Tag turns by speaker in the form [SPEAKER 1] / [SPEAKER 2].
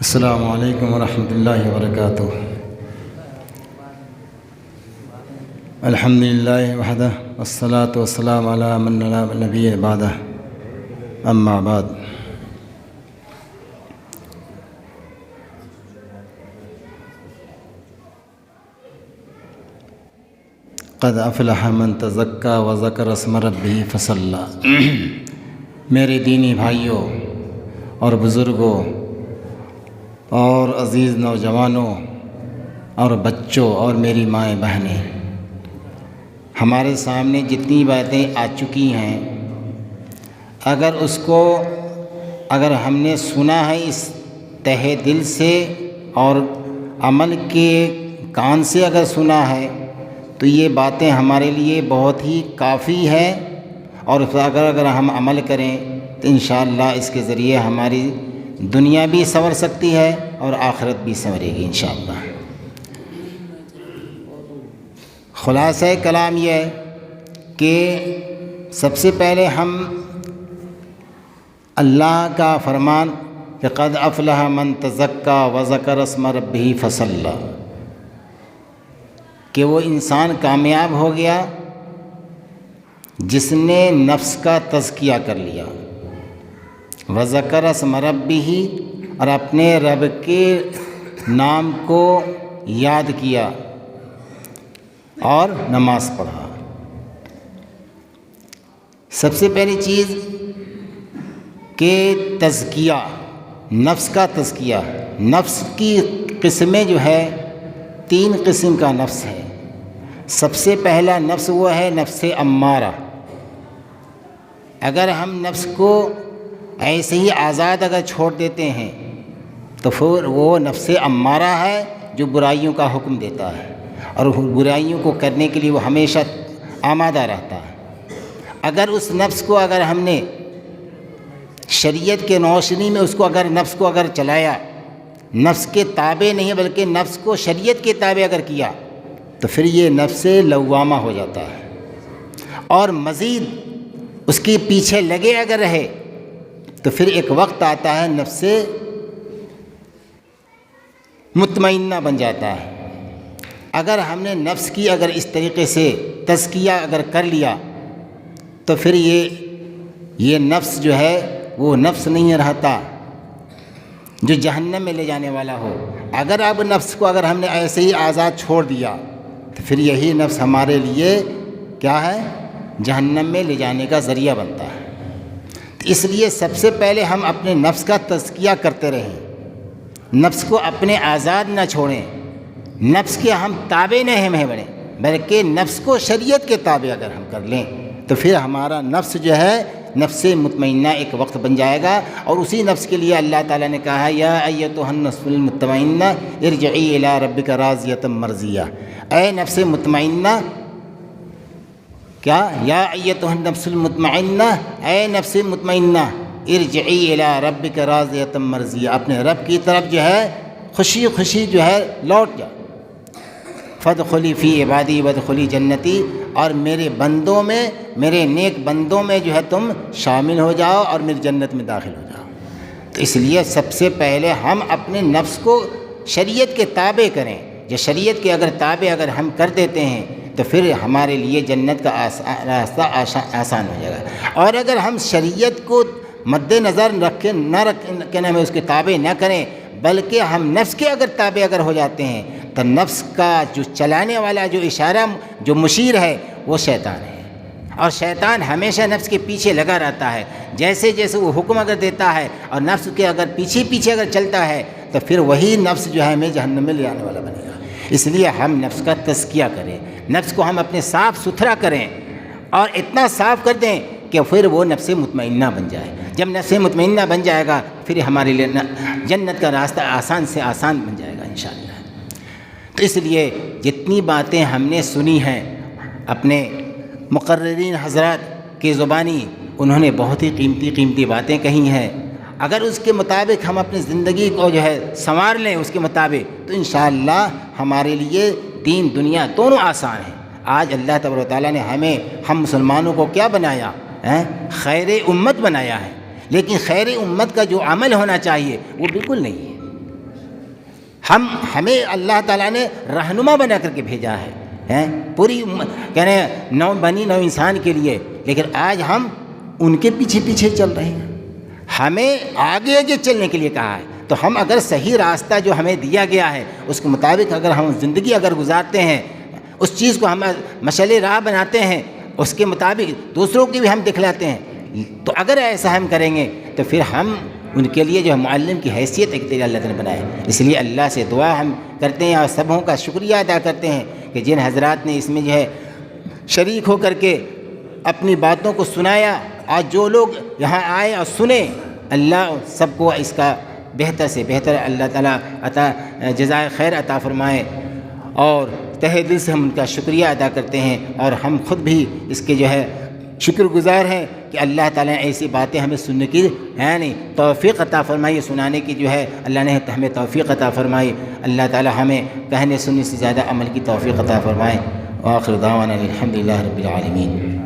[SPEAKER 1] السلام علیکم ورحمۃ اللہ وبرکاتہ۔ الحمد للہ وحدہ والصلاة والسلام علی من لا نبی بعدہ، اما بعد۔ قد افلح من تزکا وذکر اسم ربہ فصلی۔ میرے دینی بھائیوں اور بزرگوں اور عزیز نوجوانوں اور بچوں اور میری مائیں بہنیں، ہمارے سامنے جتنی باتیں آ چکی ہیں، اگر ہم نے سنا ہے اس تہہ دل سے اور عمل کے کان سے اگر سنا ہے تو یہ باتیں ہمارے لیے بہت ہی کافی ہے، اور اگر ہم عمل کریں تو انشاءاللہ اس کے ذریعے ہماری دنیا بھی سنور سکتی ہے اور آخرت بھی سنورے گی انشاءاللہ۔ خلاصہ کلام یہ ہے کہ سب سے پہلے ہم اللہ کا فرمان کہ قد افلح من تزکا وذکر اسم ربہ فصلی، کہ وہ انسان کامیاب ہو گیا جس نے نفس کا تزکیہ کر لیا، وذکر اسم ربہ، اور اپنے رب کے نام کو یاد کیا اور نماز پڑھا۔ سب سے پہلی چیز کہ تزکیہ، نفس کا تزکیہ۔ نفس کی قسمیں جو ہے، 3 قسم کا نفس ہے۔ سب سے پہلا نفس وہ ہے نفس امارہ۔ اگر ہم نفس کو ایسے ہی آزاد اگر چھوڑ دیتے ہیں تو پھر وہ نفس امارہ ہے جو برائیوں کا حکم دیتا ہے، اور برائیوں کو کرنے کے لیے وہ ہمیشہ آمادہ رہتا ہے۔ اگر اس نفس کو اگر ہم نے شریعت کے روشنی میں اگر نفس کو اگر چلایا، نفس کے تابع نہیں بلکہ نفس کو شریعت کے تابع اگر کیا، تو پھر یہ نفس لوامہ ہو جاتا ہے، اور مزید اس کے پیچھے لگے اگر رہے تو پھر ایک وقت آتا ہے نفس مطمئنہ بن جاتا ہے۔ اگر ہم نے نفس کی اگر اس طریقے سے تزکیہ اگر کر لیا تو پھر یہ نفس جو ہے وہ نفس نہیں رہتا جو جہنم میں لے جانے والا ہو۔ اگر اب نفس کو اگر ہم نے ایسے ہی آزاد چھوڑ دیا تو پھر یہی نفس ہمارے لیے کیا ہے؟ جہنم میں لے جانے کا ذریعہ بنتا ہے۔ اس لیے سب سے پہلے ہم اپنے نفس کا تزکیہ کرتے رہیں، نفس کو اپنے آزاد نہ چھوڑیں، نفس کے ہم تابع نہیں بنیں، بلکہ نفس کو شریعت کے تابع اگر ہم کر لیں تو پھر ہمارا نفس جو ہے نفس مطمئنہ ایک وقت بن جائے گا۔ اور اسی نفس کے لیے اللہ تعالیٰ نے کہا ہے یا ایتھا النفس المطمئنہ ارجعی الی ربک راضیۃ مرضیہ۔ اے نفس مطمئنہ، کیا؟ یا ایتھا النفس المطمئنہ، اے نفس مطمئنہ، ارجعی الی ربک راضیۃ مرضیہ، اپنے رب کی طرف جو ہے خوشی خوشی جو ہے لوٹ جا۔ فادخلی فی عبادی وادخلی جنتی، اور میرے بندوں میں، میرے نیک بندوں میں جو ہے تم شامل ہو جاؤ اور میری جنت میں داخل ہو جاؤ۔ تو اس لیے سب سے پہلے ہم اپنے نفس کو شریعت کے تابع کریں۔ جو شریعت کے اگر تابع اگر ہم کر دیتے ہیں تو پھر ہمارے لیے جنت کا راستہ آسان ہو جائے گا۔ اور اگر ہم شریعت کو مد نظر ہمیں اس کے تابع نہ کریں، بلکہ ہم نفس کے اگر تابع اگر ہو جاتے ہیں تو نفس کا جو چلانے والا جو اشارہ جو مشیر ہے وہ شیطان ہے، اور شیطان ہمیشہ نفس کے پیچھے لگا رہتا ہے۔ جیسے جیسے وہ حکم اگر دیتا ہے اور نفس کے اگر پیچھے اگر چلتا ہے تو پھر وہی نفس جو ہے ہمیں جہنم میں لے آنے والا بنے گا۔ اس لیے ہم نفس کا تزکیہ کریں، نفس کو ہم اپنے صاف ستھرا کریں، اور اتنا صاف کر دیں کہ پھر وہ نفس مطمئنہ بن جائے۔ جب نفس مطمئنہ بن جائے گا پھر ہمارے لیے جنت کا راستہ آسان سے آسان بن جائے گا انشاءاللہ۔ تو اس لیے جتنی باتیں ہم نے سنی ہیں اپنے مقررین حضرات کی زبانی، انہوں نے بہت ہی قیمتی باتیں کہی ہیں۔ اگر اس کے مطابق ہم اپنی زندگی کو جو ہے سنوار لیں اس کے مطابق تو انشاءاللہ ہمارے لیے دین دنیا دونوں آسان ہیں۔ آج اللہ تبارک و تعالیٰ نے ہم مسلمانوں کو کیا بنایا؟ خیر امت بنایا ہے، لیکن خیر امت کا جو عمل ہونا چاہیے وہ بالکل نہیں ہے۔ ہمیں اللہ تعالیٰ نے رہنما بنا کر کے بھیجا ہے پوری کہنے بنی نو انسان کے لیے، لیکن آج ہم ان کے پیچھے پیچھے چل رہے ہیں۔ ہمیں آگے آگے چلنے کے لیے کہا ہے، تو ہم اگر صحیح راستہ جو ہمیں دیا گیا ہے اس کے مطابق اگر ہم زندگی اگر گزارتے ہیں، اس چیز کو ہم مشعل راہ بناتے ہیں، اس کے مطابق دوسروں کی بھی ہم دکھلاتے ہیں، تو اگر ایسا ہم کریں گے تو پھر ہم ان کے لیے جو ہے معلم کی حیثیت ایک طریقہ اللہ تعالیٰ نے بنایا ہے۔ اس لیے اللہ سے دعا ہم کرتے ہیں اور سبوں کا شکریہ ادا کرتے ہیں کہ جن حضرات نے اس میں جو ہے شریک ہو کر کے اپنی باتوں کو سنایا، آج جو لوگ یہاں آئے اور سنے، اللہ سب کو اس کا بہتر سے بہتر اللہ تعالیٰ جزائے خیر عطا فرمائے، اور تہ دل سے ہم ان کا شکریہ ادا کرتے ہیں، اور ہم خود بھی اس کے جو ہے شکر گزار ہیں کہ اللہ تعالیٰ نے ایسی باتیں ہمیں سننے کی توفیق عطا فرمائی، سنانے کی جو ہے اللہ نے ہمیں توفیق عطا فرمائی۔ اللہ تعالیٰ ہمیں کہنے سننے سے زیادہ عمل کی توفیق عطا فرمائے۔ وآخر دعوانا الحمد للہ رب العالمین۔